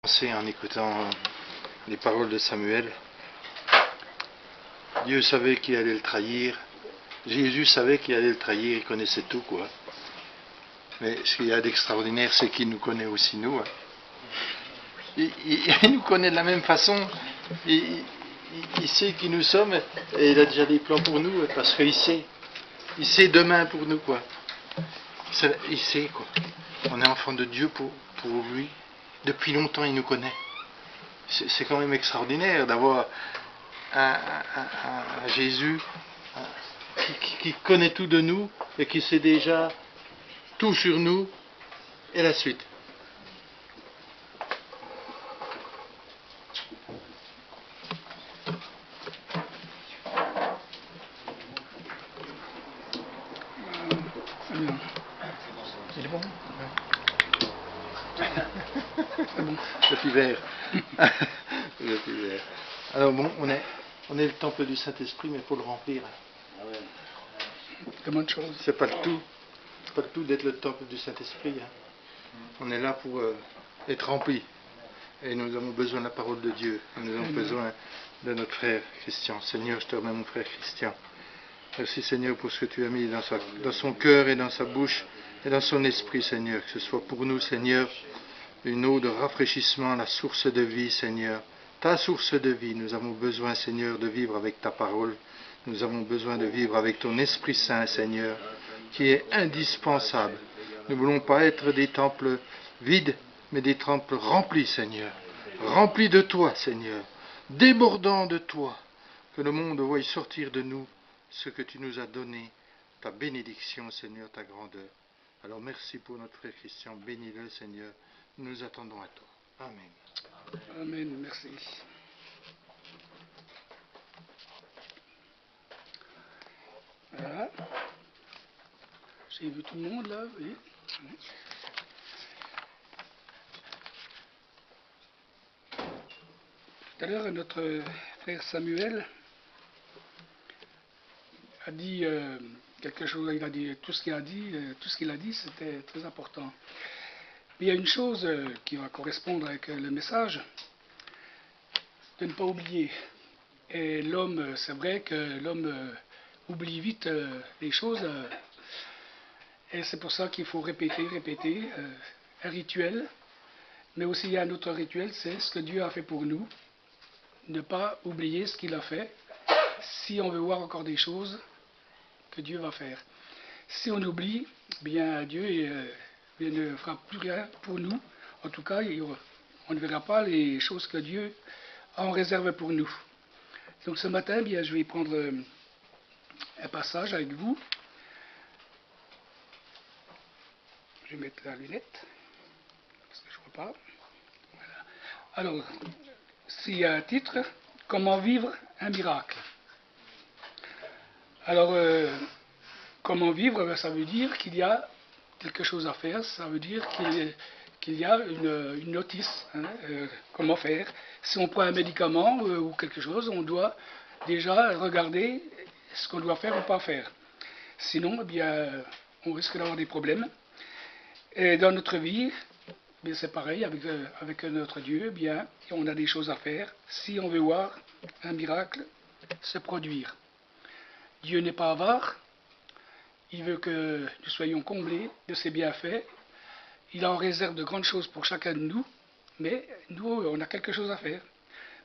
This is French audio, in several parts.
En écoutant les paroles de Samuel, Dieu savait qu'il allait le trahir, Jésus savait qu'il allait le trahir, il connaissait tout, quoi. Mais ce qu'il y a d'extraordinaire, c'est qu'il nous connaît aussi, nous. Il nous connaît de la même façon, il sait qui nous sommes, et il a déjà des plans pour nous, parce qu'il sait demain pour nous, quoi. Il sait, quoi. On est enfant de Dieu pour lui. Depuis longtemps, il nous connaît. C'est quand même extraordinaire d'avoir un Jésus qui connaît tout de nous et qui sait déjà tout sur nous et la suite. Il est bon. C'est bon. Le petit verre. Le petit verre. Alors bon, on est le temple du Saint-Esprit, mais il faut le remplir. C'est bonne chose. C'est pas le tout. C'est pas le tout d'être le temple du Saint-Esprit. On est là pour être rempli. Et nous avons besoin de la parole de Dieu. Nous avons besoin de notre frère Christian. Seigneur, je te remets mon frère Christian. Merci Seigneur pour ce que tu as mis dans son cœur et dans sa bouche et dans son esprit, Seigneur. Que ce soit pour nous, Seigneur, une eau de rafraîchissement, la source de vie, Seigneur. Ta source de vie. Nous avons besoin, Seigneur, de vivre avec ta parole. Nous avons besoin de vivre avec ton Esprit Saint, Seigneur, qui est indispensable. Nous ne voulons pas être des temples vides, mais des temples remplis, Seigneur. Remplis de toi, Seigneur. Débordant de toi. Que le monde voie sortir de nous ce que tu nous as donné, ta bénédiction, Seigneur, ta grandeur. Alors merci pour notre frère Christian. Bénis-le, Seigneur. Nous attendons à toi. Amen. Amen, merci. Voilà. J'ai vu tout le monde là, oui. Tout à l'heure, notre frère Samuel a dit quelque chose, il a dit tout ce qu'il a dit, c'était très important. Mais il y a une chose qui va correspondre avec le message, de ne pas oublier. Et l'homme, c'est vrai que l'homme oublie vite les choses, et c'est pour ça qu'il faut répéter, un rituel. Mais aussi il y a un autre rituel, c'est ce que Dieu a fait pour nous. Ne pas oublier ce qu'il a fait, si on veut voir encore des choses que Dieu va faire. Si on oublie, bien Dieu ne fera plus rien pour nous. En tout cas, on ne verra pas les choses que Dieu a en réserve pour nous. Donc ce matin, bien, je vais prendre un passage avec vous. Je vais mettre la lunette, parce que je ne vois pas. Voilà. Alors, s'il y a un titre, « Comment vivre un miracle ?» Alors, comment vivre, ça veut dire qu'il y a quelque chose à faire, ça veut dire qu'il y a une notice, comment faire. Si on prend un médicament ou quelque chose, on doit déjà regarder ce qu'on doit faire ou pas faire. Sinon, eh bien, on risque d'avoir des problèmes. Et dans notre vie, eh c'est pareil, avec notre Dieu, eh bien, on a des choses à faire si on veut voir un miracle se produire. Dieu n'est pas avare, il veut que nous soyons comblés de ses bienfaits. Il en réserve de grandes choses pour chacun de nous, mais nous, on a quelque chose à faire.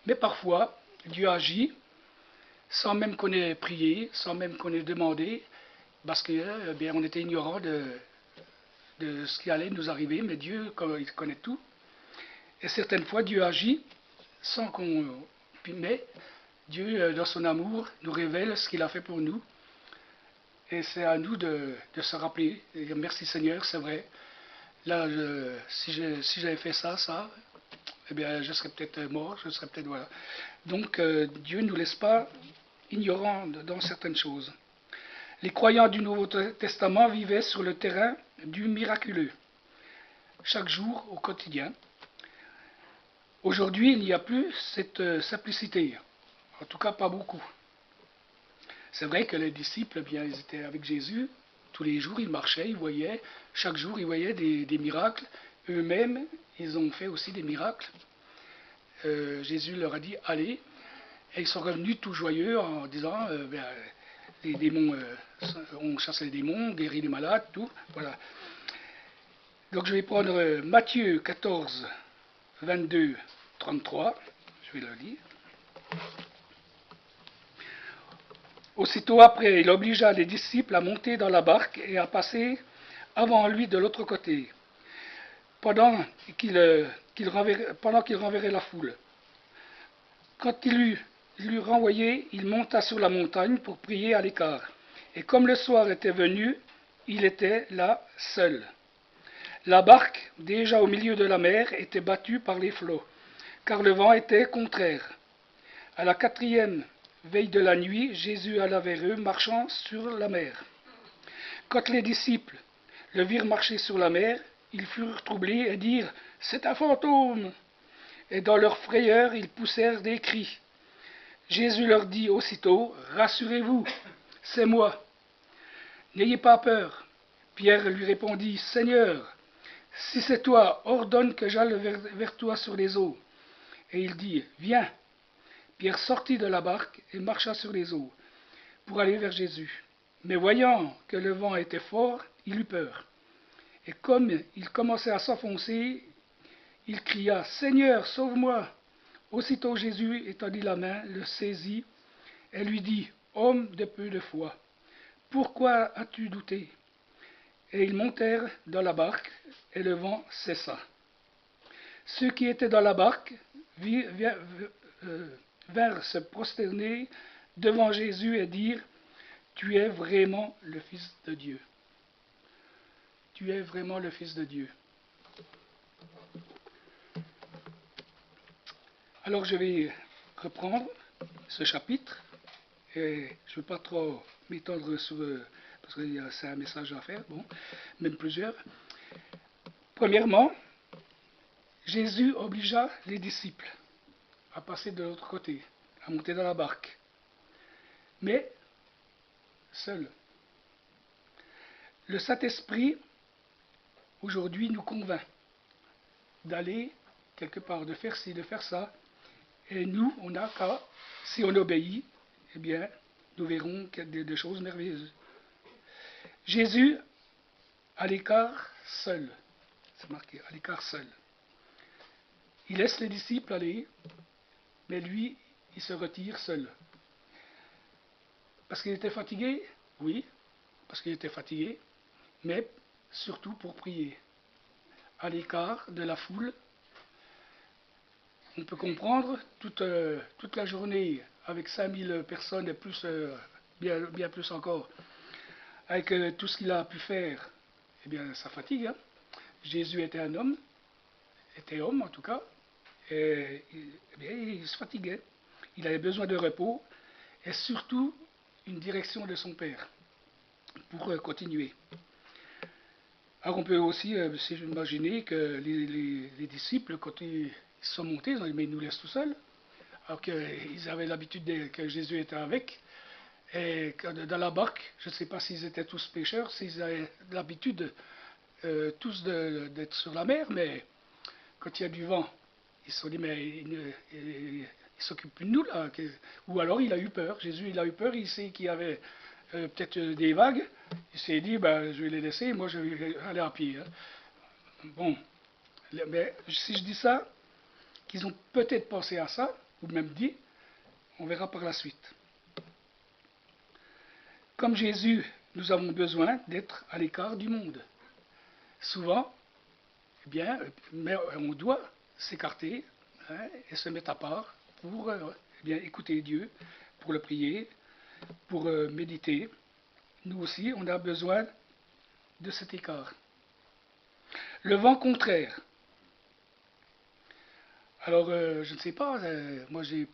Mais parfois, Dieu agit sans même qu'on ait prié, sans même qu'on ait demandé, parce que, bien, on était ignorant de ce qui allait nous arriver, mais Dieu, il connaît tout. Et certaines fois, Dieu agit sans qu'on... Mais Dieu, dans son amour, nous révèle ce qu'il a fait pour nous. Et c'est à nous de se rappeler, et dire merci Seigneur, c'est vrai. Là, si j'avais fait ça, eh bien, je serais peut-être mort, je serais peut-être... Voilà. Donc, Dieu ne nous laisse pas ignorants dans certaines choses. Les croyants du Nouveau Testament vivaient sur le terrain du miraculeux, chaque jour, au quotidien. Aujourd'hui, il n'y a plus cette simplicité, en tout cas pas beaucoup. C'est vrai que les disciples, eh bien, ils étaient avec Jésus, tous les jours ils marchaient, ils voyaient, chaque jour ils voyaient des miracles. Eux-mêmes, ils ont fait aussi des miracles. Jésus leur a dit « Allez ». Et ils sont revenus tout joyeux en disant les démons, on chasse les démons, on guérit les malades, tout. Voilà. Donc je vais prendre Matthieu 14, 22, 33. Je vais le lire. Aussitôt après, il obligea les disciples à monter dans la barque et à passer avant lui de l'autre côté, pendant qu'il renverrait la foule. Quand il l'eut renvoyé, il monta sur la montagne pour prier à l'écart. Et comme le soir était venu, il était là seul. La barque, déjà au milieu de la mer, était battue par les flots, car le vent était contraire. À la 4e veille de la nuit, Jésus alla vers eux, marchant sur la mer. Quand les disciples le virent marcher sur la mer, ils furent troublés et dirent « C'est un fantôme !» Et dans leur frayeur, ils poussèrent des cris. Jésus leur dit aussitôt « Rassurez-vous, c'est moi. N'ayez pas peur. » Pierre lui répondit « Seigneur, si c'est toi, ordonne que j'aille vers toi sur les eaux. » Et il dit « Viens. » Pierre sortit de la barque et marcha sur les eaux pour aller vers Jésus. Mais voyant que le vent était fort, il eut peur. Et comme il commençait à s'enfoncer, il cria « Seigneur, sauve-moi !» Aussitôt Jésus étendit la main, le saisit et lui dit « Homme de peu de foi, pourquoi as-tu douté ?» Et ils montèrent dans la barque et le vent cessa. Ceux qui étaient dans la barque vinrent se prosterner devant Jésus et dirent « Tu es vraiment le Fils de Dieu. Tu es vraiment le Fils de Dieu. » Alors je vais reprendre ce chapitre, et je ne veux pas trop m'étendre sur, parce que c'est un message à faire, bon, même plusieurs. Premièrement, Jésus obligea les disciples à passer de l'autre côté, à monter dans la barque, mais seul. Le Saint-Esprit, aujourd'hui, nous convainc d'aller quelque part, de faire ci, de faire ça. Et nous, on n'a qu'à, si on obéit, eh bien, nous verrons des choses merveilleuses. Jésus, à l'écart, seul. C'est marqué, à l'écart, seul. Il laisse les disciples aller, mais lui, il se retire seul. Parce qu'il était fatigué? Oui, parce qu'il était fatigué, mais surtout pour prier. À l'écart de la foule, on peut comprendre toute la journée avec 5000 personnes et plus, bien plus encore, avec tout ce qu'il a pu faire, eh bien ça fatigue. Hein. Jésus était un homme, était homme en tout cas, et eh bien, il se fatiguait. Il avait besoin de repos et surtout une direction de son Père pour continuer. Alors on peut aussi s'imaginer que les disciples, quand ils sont montés, ils ont dit mais ils nous laissent tout seuls, alors qu'ils avaient l'habitude que Jésus était avec, et que dans la barque, je ne sais pas s'ils étaient tous pêcheurs, s'ils avaient l'habitude tous d'être sur la mer, mais quand il y a du vent, ils se sont dit mais il s'occupe plus de nous là, ou alors il a eu peur, Jésus il a eu peur, il sait qu'il y avait peut-être des vagues, il s'est dit ben, je vais les laisser, moi je vais aller à pied. Hein. Bon, mais si je dis ça, qu'ils ont peut-être pensé à ça, ou même dit, on verra par la suite. Comme Jésus, nous avons besoin d'être à l'écart du monde. Souvent, eh bien, mais on doit s'écarter hein, et se mettre à part pour eh bien, écouter Dieu, pour le prier, pour méditer. Nous aussi, on a besoin de cet écart. Le vent contraire. Alors, je ne sais pas, moi j'ai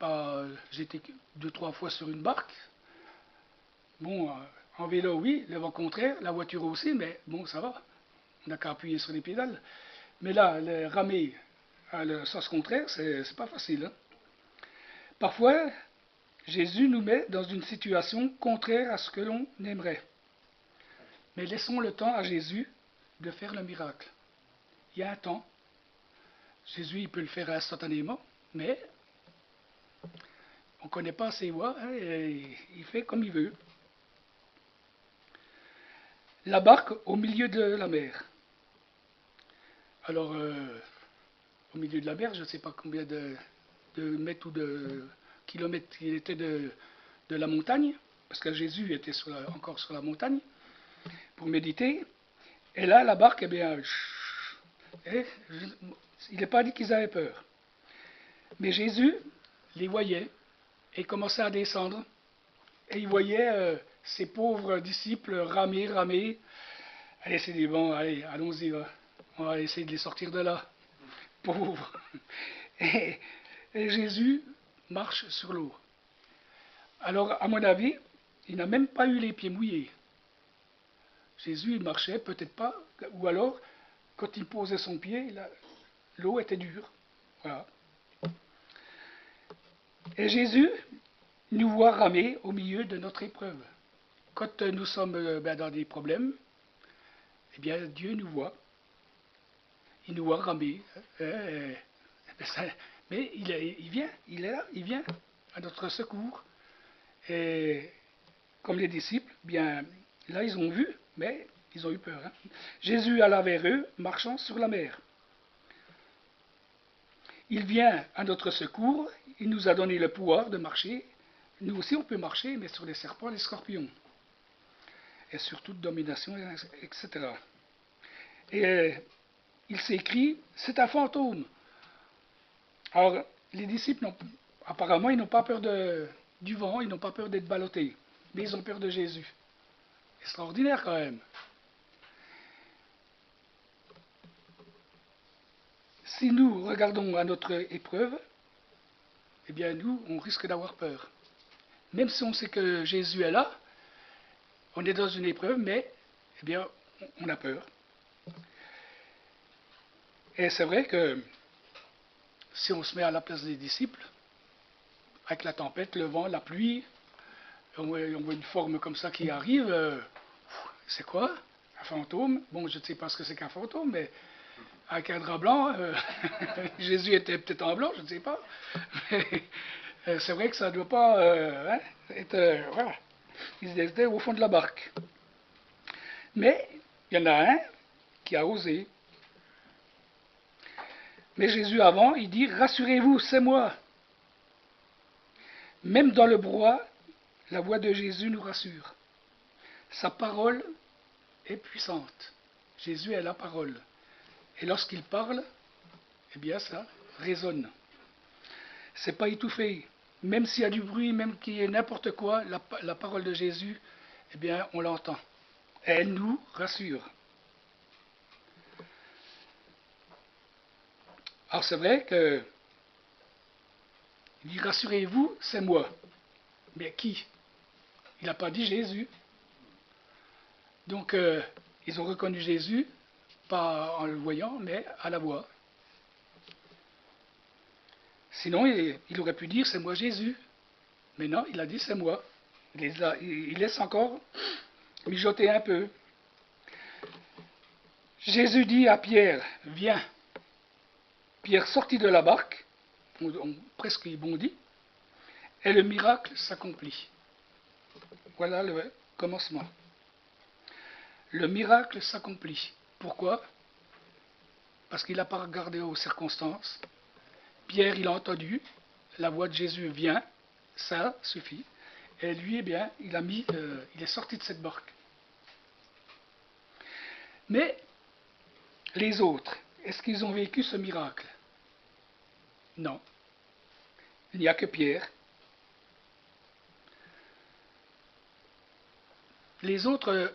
été 2-3 fois sur une barque. Bon, en vélo, oui, le vent contraire, la voiture aussi, mais bon, ça va. On n'a qu'à appuyer sur les pédales. Mais là, ramer à le sens contraire, c'est pas facile. Hein. Parfois, Jésus nous met dans une situation contraire à ce que l'on aimerait. Mais laissons le temps à Jésus de faire le miracle. Il y a un temps. Jésus, il peut le faire instantanément, mais on ne connaît pas ses voies, hein, et il fait comme il veut. La barque au milieu de la mer. Alors, au milieu de la mer, je ne sais pas combien de mètres ou de kilomètres il était de la montagne, parce que Jésus était encore sur la montagne pour méditer. Et là, la barque, eh bien, il n'est pas dit qu'ils avaient peur. Mais Jésus les voyait et commençait à descendre. Et il voyait ses pauvres disciples ramer, ramer. Allez, c'est dit, bon, allez, allons-y, on va essayer de les sortir de là. Pauvres. Et Jésus marche sur l'eau. Alors, à mon avis, il n'a même pas eu les pieds mouillés. Jésus, il marchait, peut-être pas, ou alors, quand il posait son pied, l'eau était dure. Voilà. Et Jésus nous voit ramer au milieu de notre épreuve. Quand nous sommes dans des problèmes, eh bien, Dieu nous voit. Il nous voit ramer. Mais il vient, il est là, il vient à notre secours. Et comme les disciples, bien, là, ils ont vu, mais ils ont eu peur. Hein. Jésus alla vers eux, marchant sur la mer. Il vient à notre secours, il nous a donné le pouvoir de marcher. Nous aussi, on peut marcher, mais sur les serpents, les scorpions. Et sur toute domination, etc. Et il s'écrit, c'est un fantôme. Alors, les disciples, apparemment, ils n'ont pas peur du vent, ils n'ont pas peur d'être ballottés, mais ils ont peur de Jésus. Extraordinaire quand même. Si nous regardons à notre épreuve, eh bien nous, on risque d'avoir peur. Même si on sait que Jésus est là, on est dans une épreuve, mais eh bien, on a peur. Et c'est vrai que si on se met à la place des disciples, avec la tempête, le vent, la pluie, on voit une forme comme ça qui arrive, c'est quoi? Un fantôme? Bon, je ne sais pas ce que c'est qu'un fantôme, mais avec un drap blanc, Jésus était peut-être en blanc, je ne sais pas. Mais c'est vrai que ça ne doit pas être... voilà. Ils étaient au fond de la barque. Mais il y en a un qui a osé. Mais Jésus avant, il dit, rassurez-vous, c'est moi. Même dans le brouhaha, la voix de Jésus nous rassure. Sa parole est puissante. Jésus est la parole. Et lorsqu'il parle, eh bien ça résonne. C'est pas étouffé. Même s'il y a du bruit, même qu'il y ait n'importe quoi, la parole de Jésus, eh bien on l'entend. Et elle nous rassure. Alors c'est vrai que il dit rassurez-vous, c'est moi. Mais qui? Il n'a pas dit Jésus. Donc ils ont reconnu Jésus, pas en le voyant, mais à la voix. Sinon, il aurait pu dire c'est moi Jésus. Mais non, il a dit c'est moi. Il laisse encore mijoter un peu. Jésus dit à Pierre, viens. Pierre sortit de la barque, presque il bondit, et le miracle s'accomplit. Voilà le commencement. Le miracle s'accomplit. Pourquoi? Parce qu'il n'a pas regardé aux circonstances. Pierre, il a entendu, la voix de Jésus vient, ça suffit. Et lui, eh bien, il est sorti de cette barque. Mais les autres, est-ce qu'ils ont vécu ce miracle? Non. Il n'y a que Pierre. Les autres,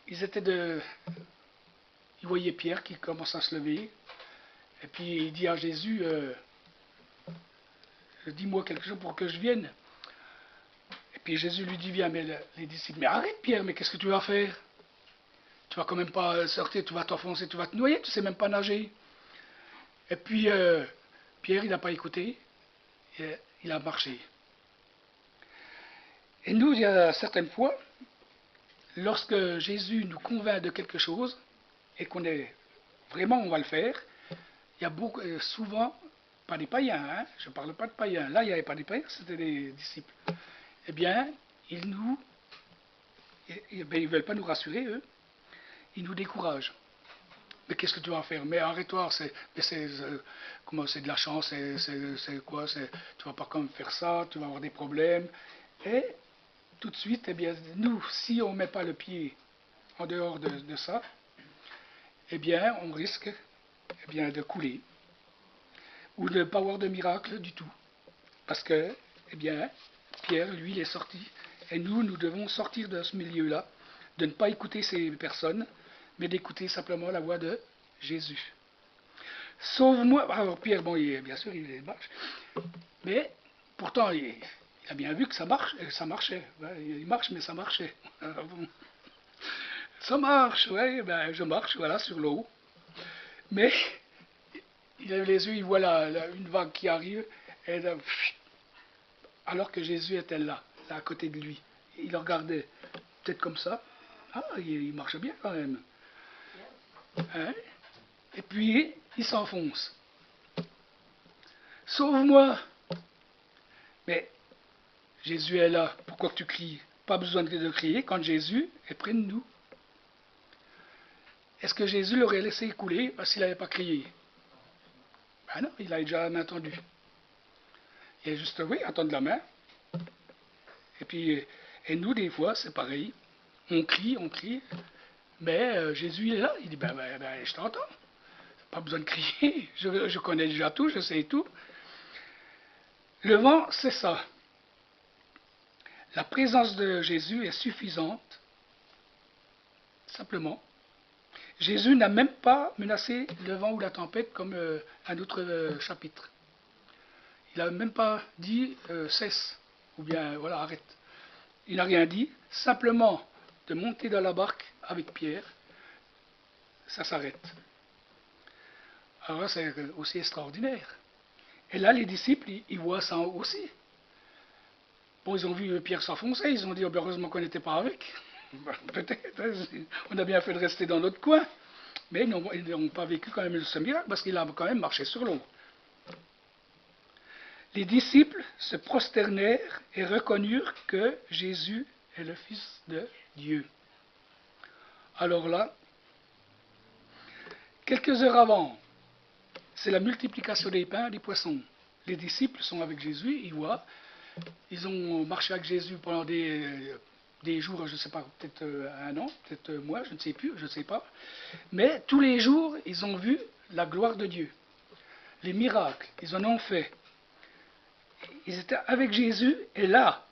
ils voyaient Pierre qui commence à se lever, et puis il dit à Jésus, dis-moi quelque chose pour que je vienne. Et puis Jésus lui dit, viens, mais les disciples, mais arrête Pierre, mais qu'est-ce que tu vas faire? Tu vas quand même pas sortir, tu vas t'enfoncer, tu vas te noyer, tu sais même pas nager. Et puis Pierre, il n'a pas écouté, et il a marché. Et nous, il y a certaines fois, lorsque Jésus nous convainc de quelque chose, et qu'on est vraiment, on va le faire, il y a souvent, pas des païens, hein, je ne parle pas de païens, là il n'y avait pas des païens, c'était des disciples. Eh bien, ils ne veulent pas nous rassurer, eux, ils nous découragent. Mais qu'est-ce que tu vas faire? Mais arrête-toi, comment c'est de la chance, c'est quoi? Tu vas pas quand même faire ça, tu vas avoir des problèmes. Et tout de suite, eh bien, nous, si on ne met pas le pied en dehors de ça, eh bien, on risque de couler ou de ne pas avoir de miracle du tout. Parce que, eh bien, Pierre, lui, il est sorti. Et nous devons sortir de ce milieu-là, de ne pas écouter ces personnes, mais d'écouter simplement la voix de Jésus. Sauve-moi. Alors Pierre, bon, bien sûr, il marche. Mais pourtant, il a bien vu que ça marchait. Il marche, mais ça marchait. Bon. Ça marche, ouais, ben, je marche, voilà, sur l'eau. Mais il lève les yeux, il voit une vague qui arrive, et là, alors que Jésus était là à côté de lui. Il le regardait, peut-être comme ça. Ah, il marche bien quand même. Hein? Et puis, il s'enfonce. Sauve-moi! Mais Jésus est là, pourquoi que tu cries? Pas besoin de crier quand Jésus est près de nous. Est-ce que Jésus l'aurait laissé couler parce qu'il n'avait pas crié? Ben non, il a déjà la main tendue. Il est juste, oui, à tendre la main. Et puis, et nous, des fois, c'est pareil. On crie, mais Jésus, il est là. Il dit, ben je t'entends. Pas besoin de crier. Je connais déjà tout, je sais tout. Le vent, c'est ça. La présence de Jésus est suffisante. Simplement. Jésus n'a même pas menacé le vent ou la tempête comme un autre chapitre. Il n'a même pas dit cesse, ou bien voilà, arrête. Il n'a rien dit, simplement de monter dans la barque avec Pierre, ça s'arrête. Alors c'est aussi extraordinaire. Et là, les disciples, ils voient ça aussi. Bon, ils ont vu Pierre s'enfoncer, ils ont dit, oh, ben, heureusement qu'on n'était pas avec. Peut-être, on a bien fait de rester dans notre coin. Mais ils n'ont pas vécu quand même ce miracle, parce qu'il a quand même marché sur l'eau. Les disciples se prosternèrent et reconnurent que Jésus est le Fils de Dieu. Alors là, quelques heures avant, c'est la multiplication des pains et des poissons. Les disciples sont avec Jésus, ils voient, ils ont marché avec Jésus pendant des jours, je ne sais pas, peut-être un an, peut-être un mois, je ne sais plus, je ne sais pas. Mais tous les jours, ils ont vu la gloire de Dieu. Les miracles, ils en ont fait. Ils étaient avec Jésus, et là,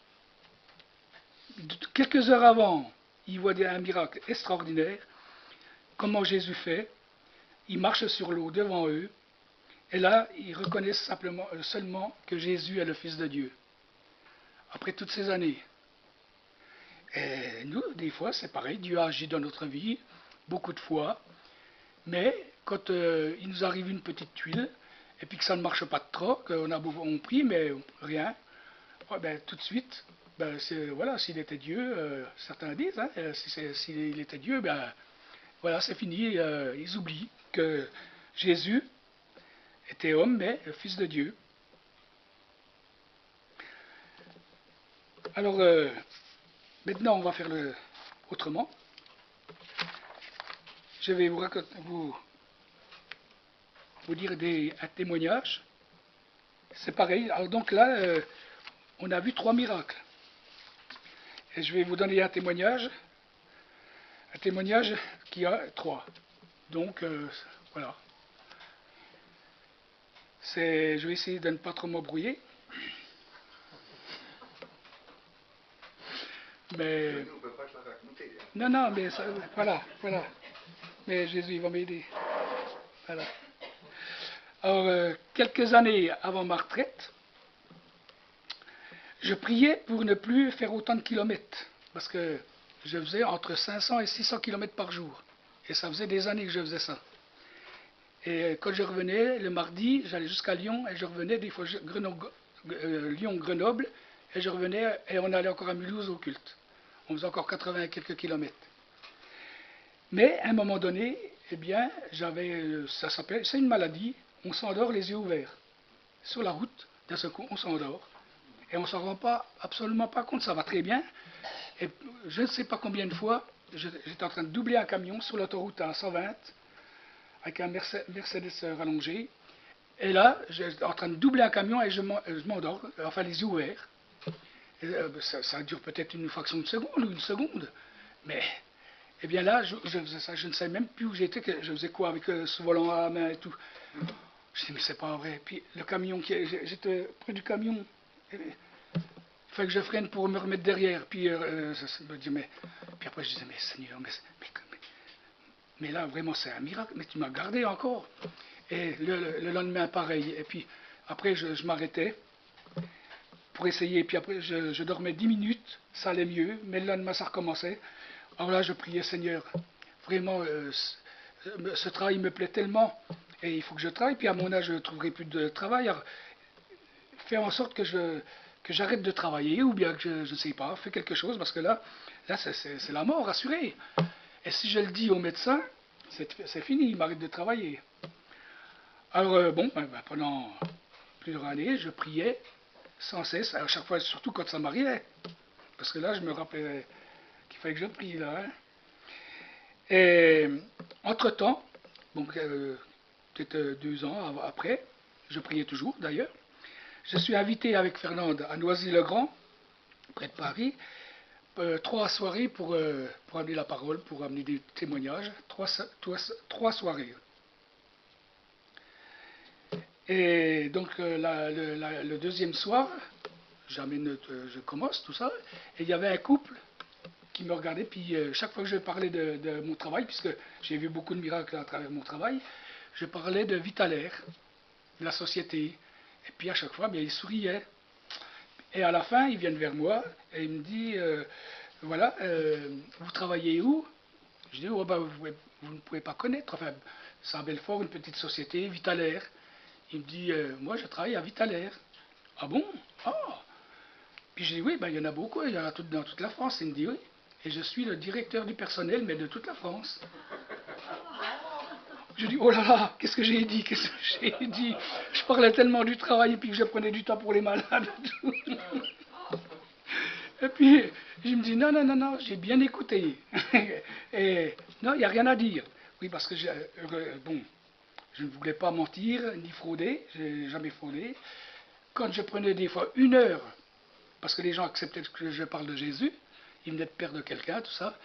quelques heures avant, ils voient un miracle extraordinaire. Comment Jésus fait? Il marche sur l'eau devant eux, et là, ils reconnaissent seulement que Jésus est le Fils de Dieu. Après toutes ces années. Et nous, des fois, c'est pareil, Dieu agit dans notre vie, beaucoup de fois, mais quand il nous arrive une petite tuile, et puis que ça ne marche pas trop, on prie, mais rien, ben, tout de suite, ben, voilà, s'il était Dieu, certains disent, hein, s'il était Dieu, ben, voilà, c'est fini, ils oublient que Jésus était homme, mais le Fils de Dieu. Alors, maintenant, on va faire autrement. Je vais vous dire un témoignage. C'est pareil. Alors donc là, on a vu 3 miracles. Et je vais vous donner un témoignage qui a 3. Donc, voilà. Je vais essayer de ne pas trop m'embrouiller. Mais... On ne peut pas te la raconter. Hein. Non, mais ça, voilà. Mais Jésus, il va m'aider. Voilà. Alors, quelques années avant ma retraite, je priais pour ne plus faire autant de kilomètres. Parce que je faisais entre 500 et 600 kilomètres par jour. Et ça faisait des années que je faisais ça. Et quand je revenais, le mardi, j'allais jusqu'à Lyon et je revenais des fois Lyon-Grenoble. Et je revenais et on allait encore à Mulhouse au culte. On faisait encore 80 et quelques kilomètres. Mais à un moment donné, eh bien, c'est une maladie, on s'endort les yeux ouverts. sur la route, d'un seul coup, on s'endort. Et on ne s'en rend absolument pas compte, ça va très bien. Et je ne sais pas combien de fois, j'étais en train de doubler un camion sur l'autoroute à 120, avec un Mercedes rallongé. Et là, j'étais en train de doubler un camion et je m'endors, enfin les yeux ouverts. Et, ça dure peut-être une fraction de seconde ou une seconde. Mais, eh bien là, je faisais ça, je ne savais même plus où j'étais, je faisais quoi avec ce volant à la main et tout. Je dis, mais c'est pas vrai. Puis le camion, j'étais près du camion. Il fallait que je freine pour me remettre derrière. Puis, me dit, puis après, je disais, mais Seigneur, mais là, vraiment, c'est un miracle. Mais tu m'as gardé encore. Et le lendemain, pareil. Et puis, après, je m'arrêtais pour essayer. Et puis après, je dormais 10 minutes. Ça allait mieux. Mais le lendemain, ça recommençait. Alors là, je priais, Seigneur, vraiment, ce travail me plaît tellement. Et il faut que je travaille. Puis à mon âge, je ne trouverai plus de travail. Alors, fais en sorte que j'arrête de travailler. Ou bien que je ne sais pas, fais quelque chose. Parce que là c'est la mort, assurée. Et si je le dis au médecin, c'est fini, il m'arrête de travailler. Alors, pendant plusieurs années, je priais sans cesse, à chaque fois, surtout quand ça m'arrivait. Parce que là, je me rappelais qu'il fallait que je prie, là. Hein. Et, entre-temps, peut-être 2 ans après, je priais toujours, d'ailleurs, je suis invité avec Fernande à Noisy-le-Grand, près de Paris, 3 soirées pour amener la parole, pour amener des témoignages, 3 soirées. Et donc le deuxième soir, je commence tout ça, et il y avait un couple qui me regardait, puis chaque fois que je parlais de mon travail, puisque j'ai vu beaucoup de miracles à travers mon travail, je parlais de Vitalaire, de la société, et puis à chaque fois, bien, ils souriaient. Et à la fin, ils viennent vers moi, et ils me disent, voilà, vous travaillez où? Je dis, oh, vous ne pouvez pas connaître, enfin, c'est à Belfort, une petite société, Vitalaire. Il me dit, moi je travaille à Vitalaire. Ah bon? Ah. Puis je dis, oui, il y en a beaucoup, il y en a dans toute la France. Il me dit, oui. Et je suis le directeur du personnel, mais de toute la France. Je dis, oh là là, qu'est-ce que j'ai dit? Qu'est-ce que j'ai dit? Je parlais tellement du travail et puis que je prenais du temps pour les malades et tout. Et puis, je me dis, non, non, non, non, j'ai bien écouté. Et non, il n'y a rien à dire. Oui, parce que, je ne voulais pas mentir, ni frauder, je n'ai jamais fraudé. Quand je prenais des fois 1 heure, parce que les gens acceptaient que je parle de Jésus, ils venaient de perdre quelqu'un, tout ça,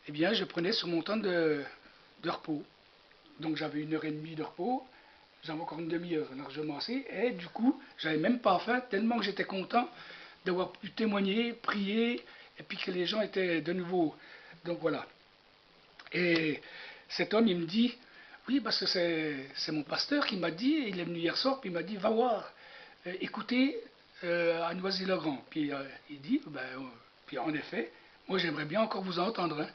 eh bien, je prenais sur mon temps de repos. Donc j'avais 1h30 de repos, j'avais encore une demi-heure largement assez, et du coup, j'avais même pas faim, tellement que j'étais content d'avoir pu témoigner, prier, et puis que les gens étaient de nouveau. Donc voilà. Et cet homme, il me dit, oui, parce que c'est mon pasteur qui m'a dit, il est venu hier soir, puis il m'a dit, va voir, écoutez à Noisy-le-Grand. Puis il dit, puis en effet, moi j'aimerais bien encore vous entendre. Hein.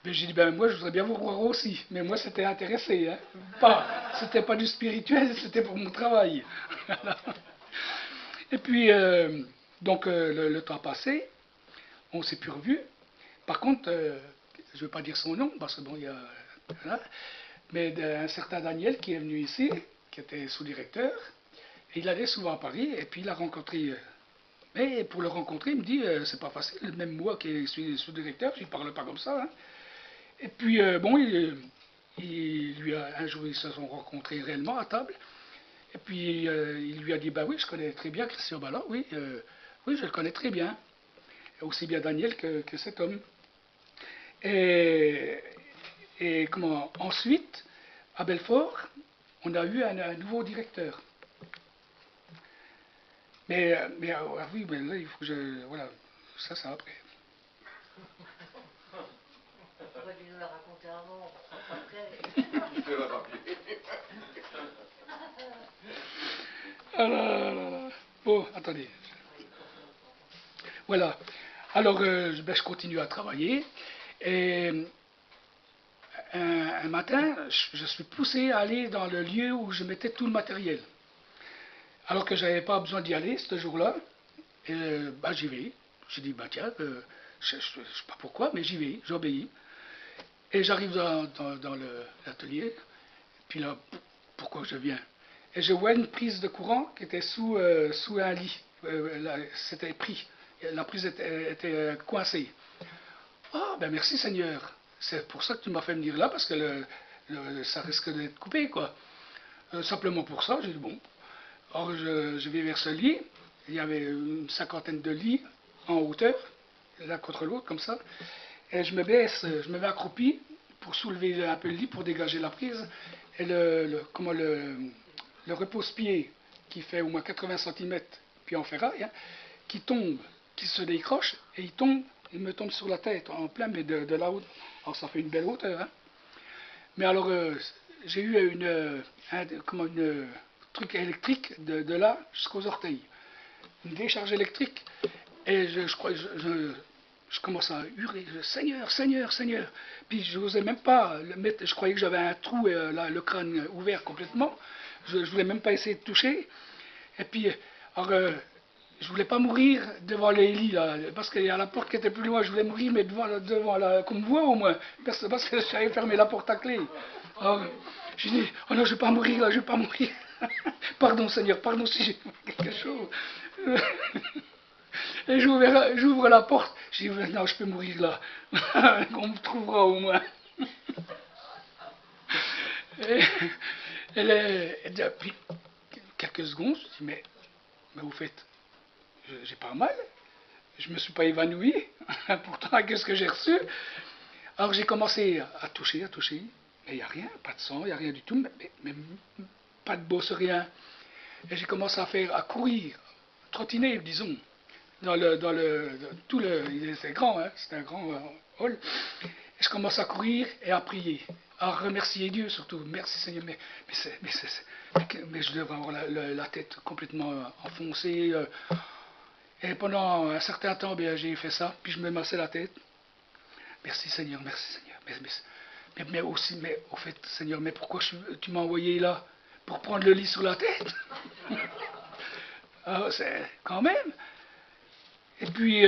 J'ai dit, moi je voudrais bien vous voir aussi, mais moi c'était intéressé. Hein. C'était pas du spirituel, c'était pour mon travail. Et puis, donc le temps passé, on s'est plus revus. Par contre, je ne veux pas dire son nom, parce que bon, il y a... Voilà. Mais un certain Daniel qui est venu ici, qui était sous-directeur, il allait souvent à Paris, et puis il a rencontré... mais pour le rencontrer, il me dit, c'est pas facile, même moi qui suis sous-directeur, je ne parle pas comme ça. Hein. Et puis, un jour, ils se sont rencontrés réellement à table, et puis il lui a dit, oui, je connais très bien Christian Ballard, oui, oui, je le connais très bien, aussi bien Daniel que cet homme. Et ensuite, à Belfort, on a eu un nouveau directeur. Mais oui, mais là, il faut que je... Voilà, ça après. On aurait dû nous la raconter avant, après. Alors, bon, attendez. Voilà. Alors, je continue à travailler. Et un matin, je suis poussé à aller dans le lieu où je mettais tout le matériel. Alors que je n'avais pas besoin d'y aller ce jour-là. Et j'y vais. J'ai dit, tiens, je ne sais pas pourquoi, mais j'y vais, j'obéis. Et j'arrive dans l'atelier. Puis là, pourquoi je viens? et je vois une prise de courant qui était sous un lit. C'était pris. La prise était coincée. Ah, ben merci Seigneur. C'est pour ça que tu m'as fait venir là, parce que ça risque d'être coupé, quoi. Simplement pour ça, j'ai dit bon. Alors je vais vers ce lit. Il y avait une cinquantaine de lits en hauteur, l'un contre l'autre, comme ça. Et je me baisse, je me mets accroupi pour soulever un peu le lit, pour dégager la prise. Et le repose-pied, qui fait au moins 80 cm, puis en ferraille, hein, qui tombe, qui se décroche, et il me tombe sur la tête, en plein, mais de là-haut. Alors ça fait une belle hauteur. Hein. Mais alors, j'ai eu un truc électrique de là jusqu'aux orteils. Une décharge électrique. Et je commence à hurler, Seigneur, Seigneur, Seigneur. Puis je n'osais même pas le mettre, je croyais que j'avais un trou, le crâne ouvert complètement. Je ne voulais même pas essayer de toucher. Et puis, alors, je voulais pas mourir devant les lits, là, parce qu'il y a la porte qui était plus loin. Je voulais mourir, mais devant qu'on me voit au moins, parce que j'avais fermé la porte à clé. Alors, j'ai dit, oh non, je ne vais pas mourir là, je ne vais pas mourir. Pardon Seigneur, pardon si j'ai fait quelque chose. Et j'ouvre la porte, je dis, non, je peux mourir là. On me trouvera au moins. Et puis, quelques secondes, je dis, mais vous faites, j'ai pas mal, je me suis pas évanoui, pourtant, qu'est-ce que j'ai reçu? Alors j'ai commencé à toucher, mais il n'y a rien, pas de sang, il n'y a rien du tout, mais pas de bosse, rien. Et j'ai commencé à courir, trottiner, disons, c'était grand, hein, c'était un grand hall. Et je commence à courir et à prier, à remercier Dieu surtout. Merci Seigneur, mais je devrais avoir la tête complètement enfoncée. Et pendant un certain temps, bien, j'ai fait ça, puis je me massais la tête. Merci Seigneur, merci Seigneur. Mais aussi, mais au fait, Seigneur, mais pourquoi tu m'as envoyé là? Pour prendre le lit sur la tête? Alors, c'est quand même. Et puis,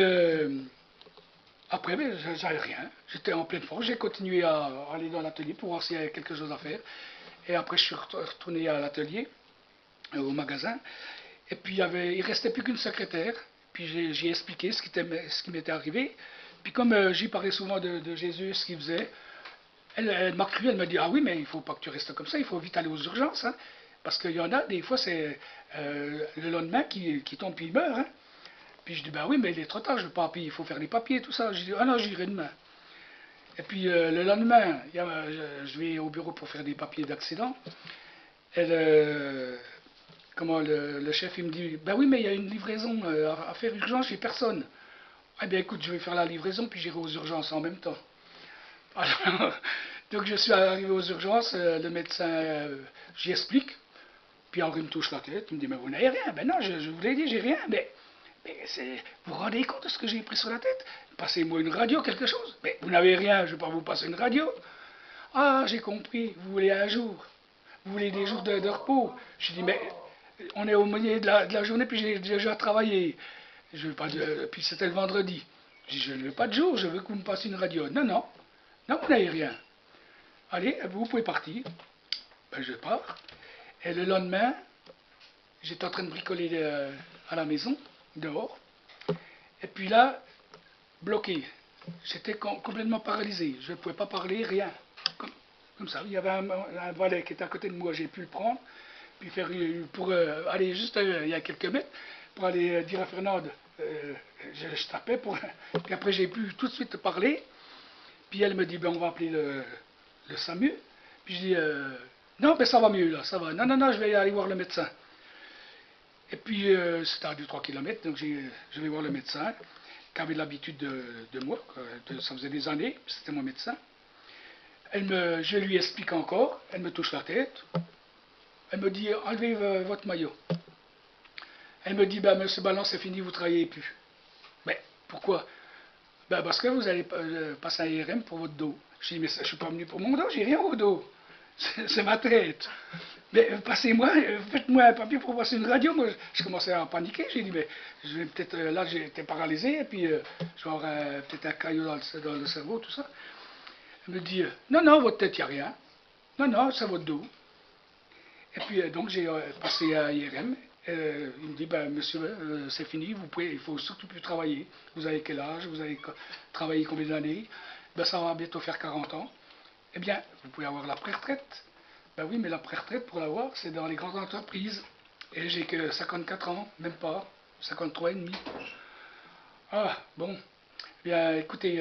après, j'avais rien. J'étais en pleine force. J'ai continué à aller dans l'atelier pour voir s'il y avait quelque chose à faire. Et après, je suis retourné à l'atelier, au magasin. Et puis, il restait plus qu'une secrétaire. Puis, j'ai expliqué ce qui m'était arrivé. Puis, comme j'y parlais souvent de Jésus, ce qu'il faisait, elle m'a cru, elle m'a dit, ah oui, mais il ne faut pas que tu restes comme ça, il faut vite aller aux urgences. Hein, parce qu'il y en a, des fois, c'est le lendemain qui tombe puis il meurt. Hein. Puis je dis, ben oui, mais il est trop tard, je veux pas, puis il faut faire les papiers, tout ça. Je dis, ah non, j'irai demain. Et puis le lendemain, je vais au bureau pour faire des papiers d'accident. Et le chef, il me dit, ben oui, mais il y a une livraison à faire urgence, j'ai personne. Eh bien écoute, je vais faire la livraison, puis j'irai aux urgences en même temps. Alors, donc je suis arrivé aux urgences, le médecin, j'y explique. Puis alors il me touche la tête, il me dit, mais vous n'avez rien. Ben non, je vous l'ai dit, j'ai rien. Mais vous vous rendez compte de ce que j'ai pris sur la tête? Passez-moi une radio, quelque chose. Mais vous n'avez rien, je ne vais pas vous passer une radio. Ah, j'ai compris, vous voulez un jour. Vous voulez des jours de repos. Je dis, mais on est au milieu de la journée, puis j'ai déjà travaillé. Je veux pas puis c'était le vendredi. Je dis, je ne veux pas de jour, je veux que vous me passiez une radio. Non, non, non, vous n'avez rien. Allez, vous pouvez partir. Ben, je pars. Et le lendemain, j'étais en train de bricoler à la maison, dehors. Et puis là, bloqué. J'étais complètement paralysé. Je ne pouvais pas parler, rien. Comme ça. Il y avait un valet qui était à côté de moi, j'ai pu le prendre. Puis pour aller juste il y a quelques mètres, pour aller dire à Fernande, je tapais. Puis après, j'ai pu tout de suite parler. Puis elle me dit, ben, on va appeler le SAMU. Puis je dis, non, mais ça va mieux là, ça va. Non, non, non, je vais aller voir le médecin. Et puis, c'était à 2-3 km, donc je vais voir le médecin, qui avait l'habitude de moi, ça faisait des années, c'était mon médecin. Je lui explique encore, elle me touche la tête, elle me dit, enlevez votre maillot. Elle me dit, ben, monsieur Ballon, c'est fini, vous ne travaillez plus. Mais, pourquoi? Ben, parce que vous allez passer un IRM pour votre dos. Je dis, mais je ne suis pas venu pour mon dos, j'ai rien au dos. C'est ma tête. Mais passez-moi, faites-moi un papier pour passer une radio. Moi, je commençais à paniquer. J'ai dit, mais je vais peut-être, là, j'étais paralysé, et puis je vais avoir peut-être un caillou dans le cerveau, tout ça. Elle me dit, non, non, votre tête, il n'y a rien. Non, non, c'est votre dos. Et puis donc j'ai passé à IRM. Il me dit, ben, monsieur, c'est fini, il faut surtout plus travailler. Vous avez quel âge? Vous avez travaillé combien d'années? Ben, ça va bientôt faire 40 ans. Eh bien, vous pouvez avoir la pré-retraite. Ben oui, mais la pré-retraite, pour l'avoir, c'est dans les grandes entreprises. Et j'ai que 54 ans, même pas, 53 et demi. Ah, bon. Eh bien, écoutez,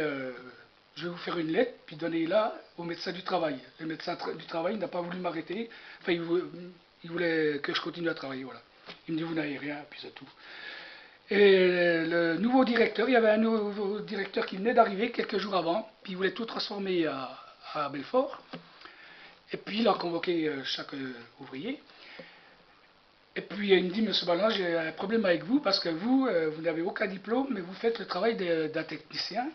je vais vous faire une lettre, puis donnez-la au médecin du travail. Le médecin du travail n'a pas voulu m'arrêter. Enfin, il voulait que je continue à travailler, voilà. Il me dit, vous n'avez rien, puis c'est tout. Et le nouveau directeur, il y avait un nouveau directeur qui venait d'arriver quelques jours avant, puis il voulait tout transformer à Belfort. Et puis il a convoqué chaque ouvrier. Et puis il me dit, monsieur Ballon, j'ai un problème avec vous, parce que vous, vous n'avez aucun diplôme, mais vous faites le travail d'un technicien.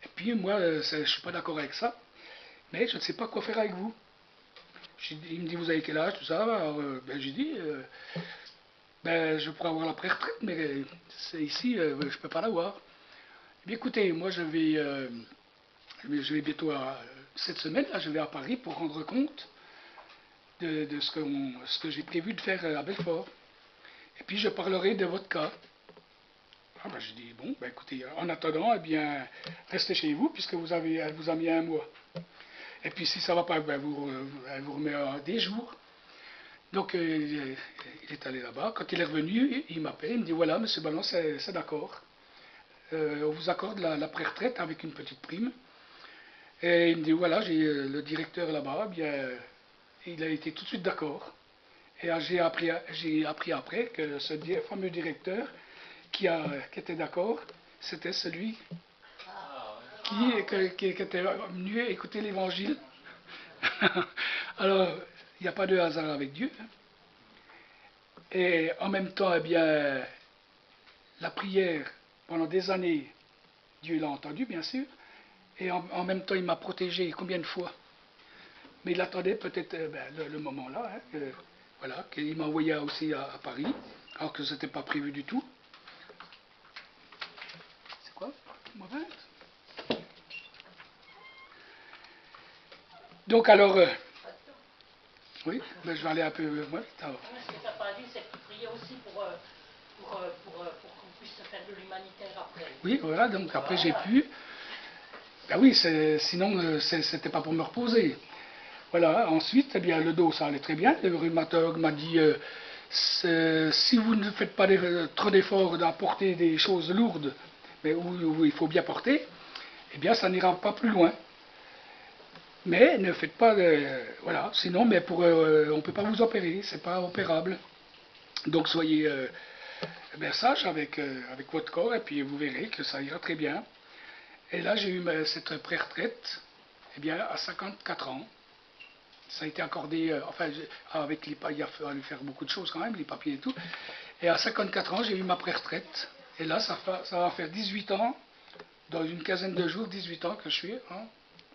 Et puis moi, je ne suis pas d'accord avec ça, mais je ne sais pas quoi faire avec vous. Il me dit, vous avez quel âge, tout ça? Alors, ben, j'ai dit, ben, je pourrais avoir la pré-retraite, mais ici, je ne peux pas l'avoir. Eh bien, écoutez, moi, je vais bientôt, cette semaine, là, je vais à Paris pour rendre compte de ce que j'ai prévu de faire à Belfort. Et puis, je parlerai de votre cas. Ah, ben, je dis, bon, ben, écoutez, en attendant, eh bien, restez chez vous, puisque elle vous a mis un mois. Et puis, si ça ne va pas, ben, elle vous remet des jours. Donc il est allé là-bas. Quand il est revenu, il m'appelle, il me dit voilà, monsieur Ballon, c'est d'accord. On vous accorde la pré-retraite avec une petite prime. Et il me dit voilà, j'ai le directeur là-bas, bien, il a été tout de suite d'accord. Et j'ai appris après que ce fameux directeur qui était d'accord, c'était celui qui était venu écouter l'évangile. Alors, il n'y a pas de hasard avec Dieu. Et en même temps, eh bien, la prière, pendant des années, Dieu l'a entendu, bien sûr, et en même temps, il m'a protégé combien de fois. Mais il attendait peut-être le moment là, hein, voilà, qu'il m'a envoyé aussi à Paris, alors que ce n'était pas prévu du tout. C'est quoi? Mauvaise. Donc alors, oui, ben, je vais aller un peu moins vite alors. Ce que tu n'as pas dit, c'est que tu priais aussi pour qu'on puisse faire de l'humanitaire après. Oui, voilà, donc après j'ai pu. Ben oui, sinon, c'était pas pour me reposer. Voilà, ensuite, eh bien, le dos, ça allait très bien. Le rhumatologue m'a dit, si vous ne faites pas trop d'efforts d'apporter des choses lourdes, mais où il faut bien porter, eh bien, ça n'ira pas plus loin. Mais ne faites pas, voilà, sinon, mais on ne peut pas vous opérer, c'est pas opérable. Donc soyez ben, sage avec votre corps, et puis vous verrez que ça ira très bien. Et là, j'ai eu cette pré-retraite, eh bien, à 54 ans. Ça a été accordé, enfin, avec il a fallu faire beaucoup de choses quand même, les papiers et tout. Et à 54 ans, j'ai eu ma pré-retraite. Et là, ça va faire 18 ans, dans une quinzaine de jours, 18 ans que je suis en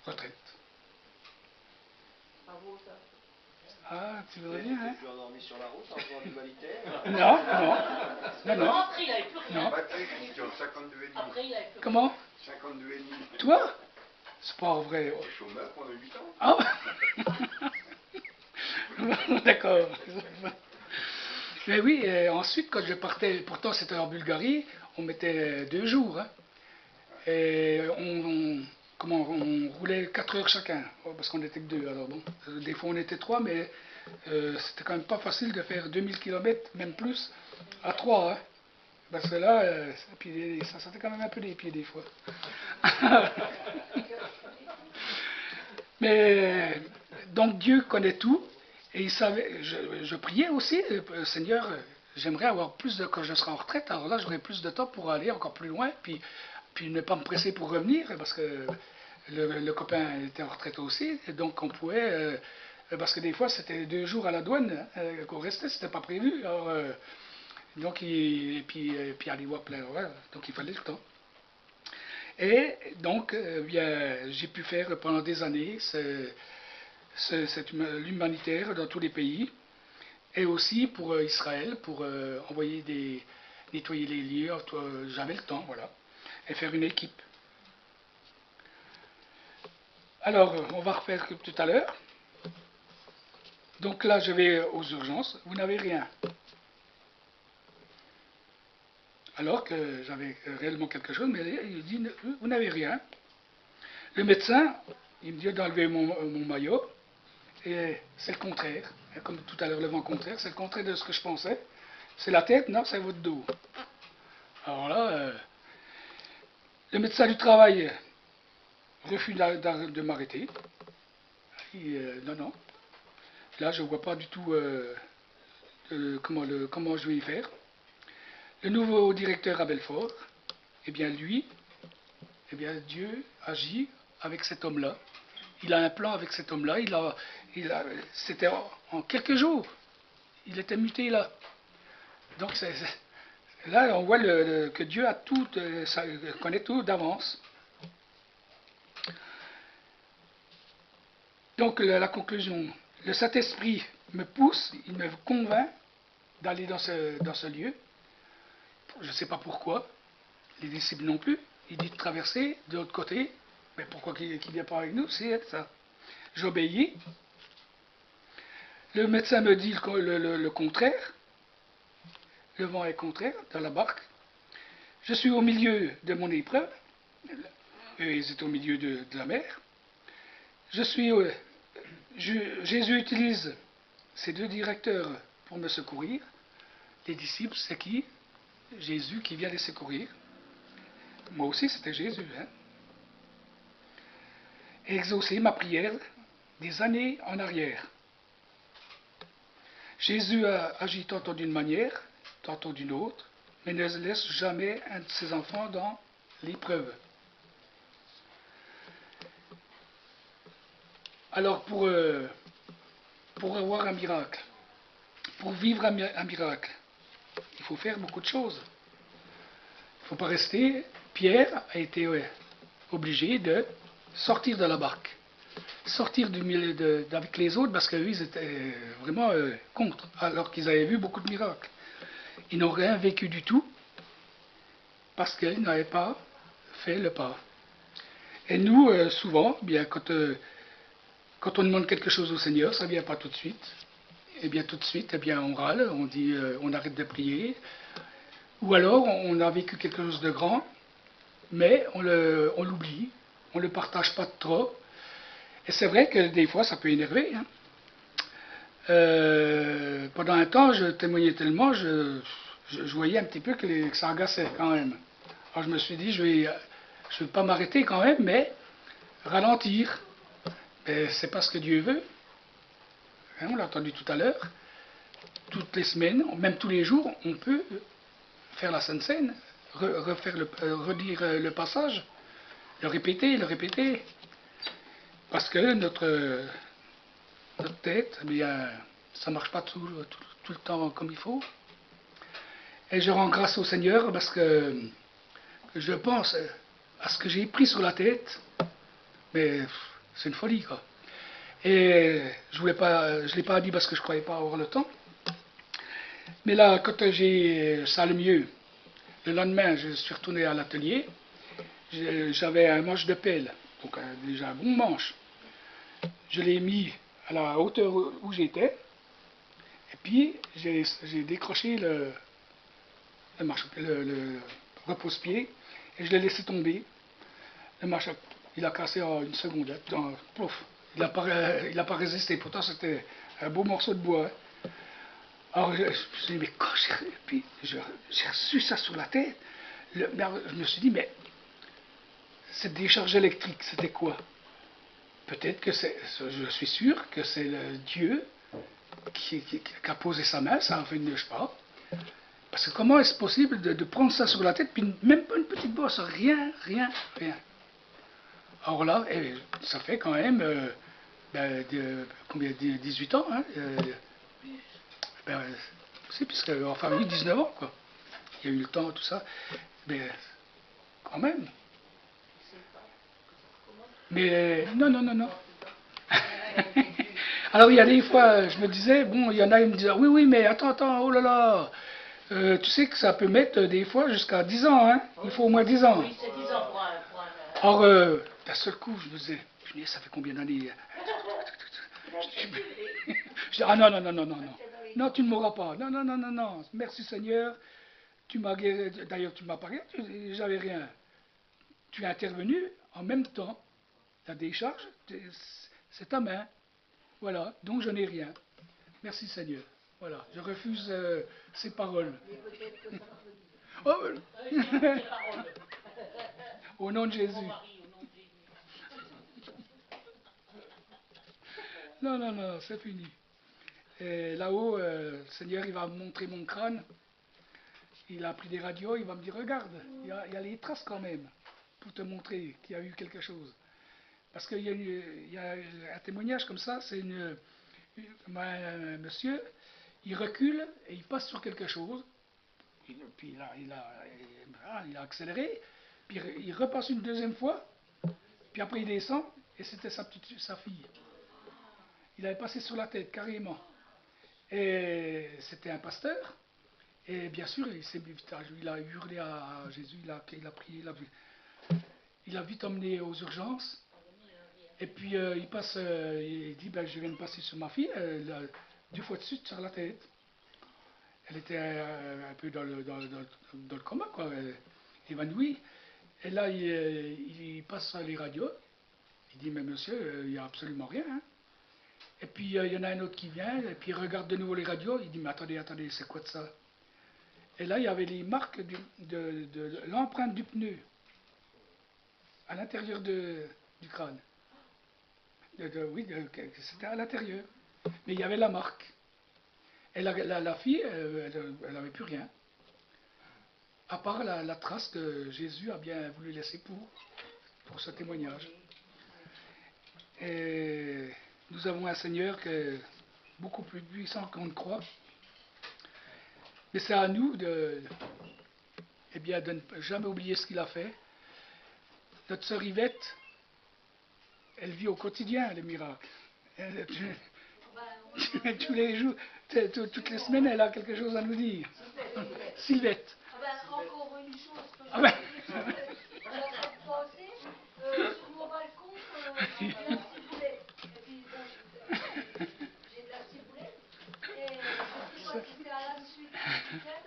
retraite. Bravo, ça. Ah, tu voudrais bien, hein? Tu es endormi sur la route en faisant l'humanitaire? Non, non. Après, il n'avait plus rien. Non. Batterie, Christian, 52 et demi. Après, il n'avait plus rien. Comment? 52 et demi. Toi? C'est pas vrai. T'es chômeur pendant 8 ans. Ah d'accord. Mais oui, et ensuite, quand je partais, pourtant c'était en Bulgarie, on mettait 2 jours. Hein, et on roulait 4 heures chacun, parce qu'on était que 2. Alors bon, des fois on était 3, mais c'était quand même pas facile de faire 2000 km, même plus, à 3. Hein, parce que là, ça sentait quand même un peu les pieds des fois. Mais donc Dieu connaît tout, et il savait, je priais aussi, Seigneur, j'aimerais avoir plus de, quand je serai en retraite, alors là j'aurai plus de temps pour aller encore plus loin, puis ne pas me presser pour revenir, parce que le copain était en retraite aussi, et donc on pouvait, parce que des fois c'était 2 jours à la douane qu'on restait, c'était pas prévu, alors, donc puis aller voir plein, ouais, donc il fallait le temps. Et donc, bien, j'ai pu faire pendant des années l'humanitaire dans tous les pays, et aussi pour Israël, pour nettoyer les lieux, j'avais le temps, voilà, et faire une équipe. Alors, on va refaire comme tout à l'heure. Donc là, je vais aux urgences, vous n'avez rien. Alors que j'avais réellement quelque chose, mais il dit, vous n'avez rien. Le médecin, il me dit d'enlever mon maillot, et c'est le contraire. Comme tout à l'heure, le vent contraire, c'est le contraire de ce que je pensais. C'est la tête, non, c'est votre dos. Alors là, le médecin du travail refuse de m'arrêter. Non, non. Là, je ne vois pas du tout comment je vais y faire. Le nouveau directeur à Belfort, eh bien lui, eh bien Dieu agit avec cet homme-là. Il a un plan avec cet homme-là. C'était en quelques jours. Il était muté là. Donc là, on voit que Dieu a tout, connaît tout d'avance. Donc la conclusion, le Saint-Esprit me pousse, il me convainc d'aller dans ce lieu. Je ne sais pas pourquoi, les disciples non plus. Il dit de traverser de l'autre côté, mais pourquoi qu'il ne vient pas avec nous, c'est ça. J'obéis. Le médecin me dit le contraire. Le vent est contraire dans la barque. Je suis au milieu de mon épreuve. Eux, ils étaient au milieu de la mer. Jésus utilise ces deux directeurs pour me secourir. Les disciples, c'est qui? Jésus qui vient les secourir. Moi aussi, c'était Jésus. Et exaucer ma prière des années en arrière. Jésus a agi tantôt d'une manière, tantôt d'une autre, mais ne laisse jamais un de ses enfants dans l'épreuve. Alors pour avoir un miracle, pour vivre un miracle, il faut faire beaucoup de choses. Il ne faut pas rester. Pierre a été obligé de sortir de la barque, sortir du milieu avec les autres parce qu'eux ils étaient vraiment contre, alors qu'ils avaient vu beaucoup de miracles. Ils n'ont rien vécu du tout parce qu'ils n'avaient pas fait le pas. Et nous, souvent, bien quand on demande quelque chose au Seigneur, ça ne vient pas tout de suite. Et bien tout de suite, eh bien, on râle, on dit on arrête de prier. Ou alors on a vécu quelque chose de grand, mais on l'oublie, on ne le partage pas trop. Et c'est vrai que des fois ça peut énerver. Pendant un temps, je témoignais tellement, je voyais un petit peu que ça agaçait quand même. Alors je me suis dit, je vais pas m'arrêter quand même, mais ralentir. C'est pas ce que Dieu veut. On l'a entendu tout à l'heure. Toutes les semaines, même tous les jours, on peut faire la Sainte Seine, redire le passage, le répéter. Parce que notre tête, eh bien, ça ne marche pas tout le temps comme il faut. Et je rends grâce au Seigneur parce que je pense à ce que j'ai pris sur la tête, mais c'est une folie, quoi. Et je ne l'ai pas dit parce que je ne croyais pas avoir le temps. Mais là, quand ça allait mieux, le lendemain, je suis retourné à l'atelier. J'avais un manche de pelle, donc déjà un bon manche. Je l'ai mis à la hauteur où j'étais. Et puis, j'ai décroché le repose-pied et je l'ai laissé tomber. Le manche, il a cassé en une seconde. Plouf. Il n'a pas résisté. Pourtant, c'était un beau morceau de bois. Alors, je me suis dit, mais quand j'ai reçu ça sur la tête, je me suis dit, mais cette décharge électrique, c'était quoi? Peut-être que je suis sûr que c'est le Dieu qui a posé sa main, ça en fait une, je sais pas. Parce que comment est-ce possible de prendre ça sur la tête, puis même pas une petite bosse, rien. Alors là, ça fait quand même combien, 18 ans, hein, c'est puisque, enfin oui, 19 ans, quoi. Il y a eu le temps, tout ça. Mais quand même. Mais non. Alors il y a des fois, je me disais, bon, il y en a, ils me disaient, oui, mais attends, oh là là, tu sais que ça peut mettre des fois jusqu'à 10 ans, hein. Il faut au moins 10 ans. Oui, c'est 10 ans pour un... Alors, d'un seul coup, je me disais, ça fait combien d'années? Je dis, ah non, non, non, non, non, non. Non, tu ne mourras pas. Non, non, non, non, non. Merci Seigneur. Tu m'as guéri. D'ailleurs, tu m'as pas guéri. J'avais rien. Tu es intervenu en même temps. La décharge, c'est ta main. Voilà. Donc je n'ai rien. Merci Seigneur. Voilà. Je refuse ces paroles. Oh, au nom de Jésus. Non, non, non, c'est fini. Et là-haut, le Seigneur, il va me montrer mon crâne. Il a pris des radios, il va me dire, regarde, il y a les traces quand même, pour te montrer qu'il y a eu quelque chose. Parce qu'il y a un témoignage comme ça, c'est un monsieur, il recule et il passe sur quelque chose. Puis il a accéléré, puis il repasse une deuxième fois, puis après il descend, et c'était sa fille. Il avait passé sur la tête, carrément. Et c'était un pasteur, et bien sûr, il a hurlé à Jésus, il a prié, il a vite emmené aux urgences, et puis il dit, ben, je viens de passer sur ma fille, elle a 2 fois de suite sur la tête. Elle était un peu dans le coma, quoi, évanouie. Et là, il passe sur les radios. Il dit, mais monsieur, il n'y a absolument rien. Hein. Et puis, il y en a un autre qui vient, et puis il regarde de nouveau les radios. Il dit, mais attendez, attendez, c'est quoi de ça? Et là, il y avait les marques de l'empreinte du pneu à l'intérieur du crâne. Oui, c'était à l'intérieur. Mais il y avait la marque. Et la fille, elle n'avait plus rien. À part la trace que Jésus a bien voulu laisser pour ce témoignage. Et nous avons un Seigneur qui est beaucoup plus puissant qu'on ne croit. Mais c'est à nous de ne jamais oublier ce qu'il a fait. Notre sœur Yvette, elle vit au quotidien les miracles. Tous les jours, toutes les semaines, elle a quelque chose à nous dire. Sylvette. Encore une chose que Ah ben. je passer, sur mon balcon, j'ai de la ciboulette. Et puis, bon, j'ai de la ciboulette. Et je ne sais pas si c'est à la suite du week-end,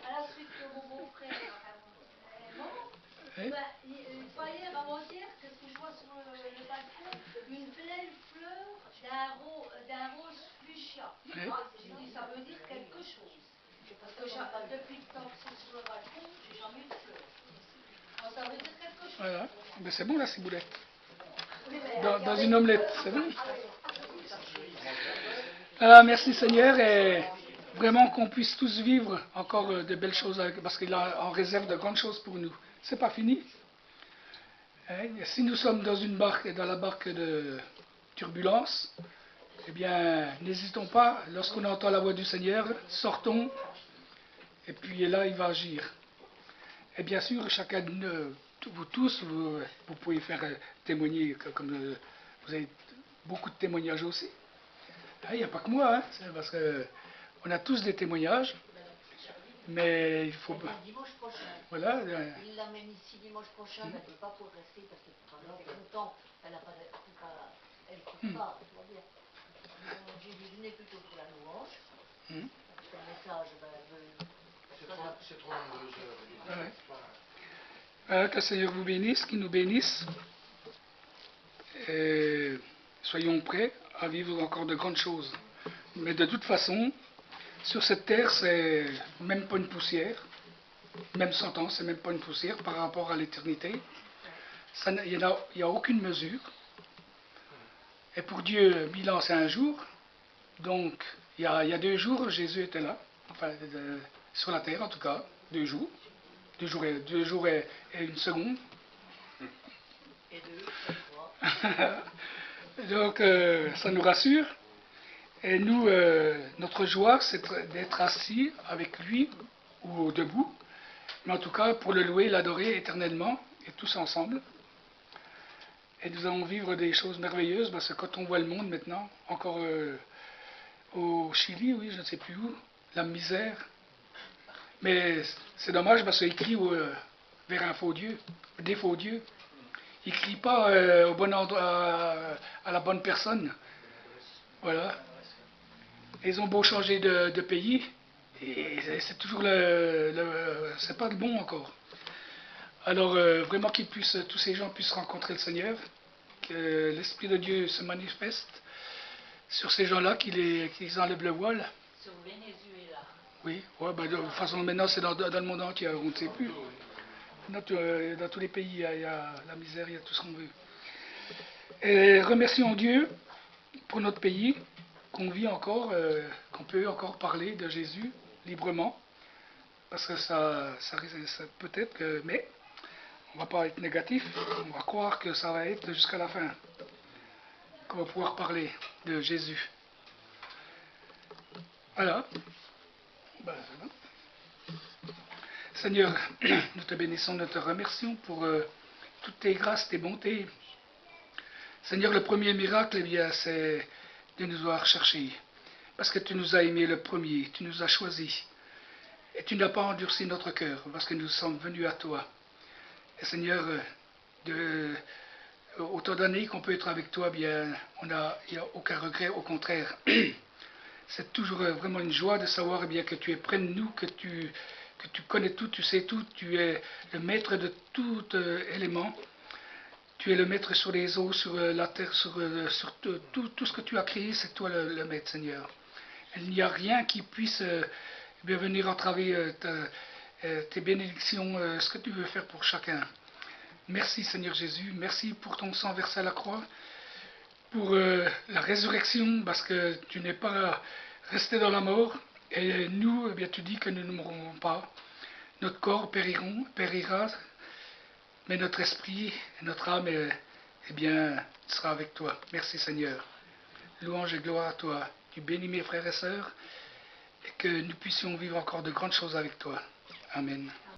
à la suite que mon beau-frère est mort. Oui. Pas hier, avant-hier, qu'est-ce que je vois sur le balcon? Une belle fleur d'un rose fuchsia. Oui. J'ai dit, ça veut dire quelque chose. Parce que depuis le temps que c'est sur le balcon, j'ai jamais eu de fleurs. Alors, ça veut dire quelque chose. Voilà. Mais c'est bon la ciboulette. Oui, Dans une omelette, c'est bon. Alors, merci Seigneur, et vraiment qu'on puisse tous vivre encore de belles choses, parce qu'il a en réserve de grandes choses pour nous. C'est pas fini. Hein? Si nous sommes dans la barque de turbulence, eh bien, n'hésitons pas, lorsqu'on entend la voix du Seigneur, sortons, et puis là, il va agir. Et bien sûr, chacun de vous tous, vous pouvez faire témoigner, comme vous avez beaucoup de témoignages aussi. Il n'y a pas que moi, hein, parce qu'on a tous des témoignages, mais il faut pas. Dimanche prochain. Voilà. Il l'amène ici dimanche prochain, mais elle ne peut pas pour rester parce que pendant longtemps, elle ne coupe pas, tout va bien. J'ai déjeuné plutôt pour la louange. Parce que le message, C'est 32 heures. Ouais. Que le Seigneur vous bénisse, qu'il nous bénisse. Et soyons prêts à vivre encore de grandes choses. Mais de toute façon, sur cette terre, c'est même pas une poussière. Même 100 ans, c'est même pas une poussière par rapport à l'éternité. Il n'y a aucune mesure. Et pour Dieu, 1000 ans, c'est un jour. Donc, il y a 2 jours, Jésus était là. Enfin, sur la terre, en tout cas. 2 jours. 2 jours et 1 seconde. et 2, Donc, ça nous rassure. Et nous, notre joie, c'est d'être assis avec lui ou debout. Mais en tout cas, pour le louer, l'adorer éternellement, et tous ensemble. Et nous allons vivre des choses merveilleuses, parce que quand on voit le monde maintenant, encore au Chili, oui, je ne sais plus où, la misère. Mais c'est dommage, parce qu'il crie vers un faux Dieu, des faux dieux. Il ne crie pas au bon endroit, à la bonne personne. Voilà. Ils ont beau changer de pays, et c'est toujours c'est pas le bon encore. Alors vraiment tous ces gens puissent rencontrer le Seigneur, que l'Esprit de Dieu se manifeste sur ces gens-là, qu'ils enlèvent le voile. Sur le Venezuela. Oui, ouais, bah, de toute façon maintenant c'est dans le monde entier, on ne sait plus. Dans tous les pays, il y a la misère, il y a tout ce qu'on veut. Et remercions Dieu pour notre pays, qu'on vit encore, qu'on peut encore parler de Jésus librement. Parce que ça peut-être que, mais on ne va pas être négatif, on va croire que ça va être jusqu'à la fin, qu'on va pouvoir parler de Jésus. Voilà. Ben, voilà. Seigneur, nous te bénissons, nous te remercions pour toutes tes grâces, tes bontés. Seigneur, le premier miracle, eh bien, c'est de nous avoir cherchés. Parce que tu nous as aimés le premier, tu nous as choisis. Et tu n'as pas endurci notre cœur, parce que nous sommes venus à toi. Et Seigneur, autant d'années qu'on peut être avec toi, eh bien, il n'y a aucun regret, au contraire. C'est toujours vraiment une joie de savoir eh bien, que tu es près de nous, que tu connais tout, tu sais tout, tu es le maître de tout élément. Tu es le maître sur les eaux, sur la terre, sur tout ce que tu as créé, c'est toi le maître, Seigneur. Il n'y a rien qui puisse venir entraver tes bénédictions, ce que tu veux faire pour chacun. Merci Seigneur Jésus, merci pour ton sang versé à la croix, pour la résurrection, parce que tu n'es pas resté dans la mort, et nous, eh bien, tu dis que nous ne mourrons pas. Notre corps périra, mais notre esprit et notre âme, eh bien, sera avec toi. Merci Seigneur. Louange et gloire à toi. Tu bénis mes frères et sœurs, et que nous puissions vivre encore de grandes choses avec toi. Amen.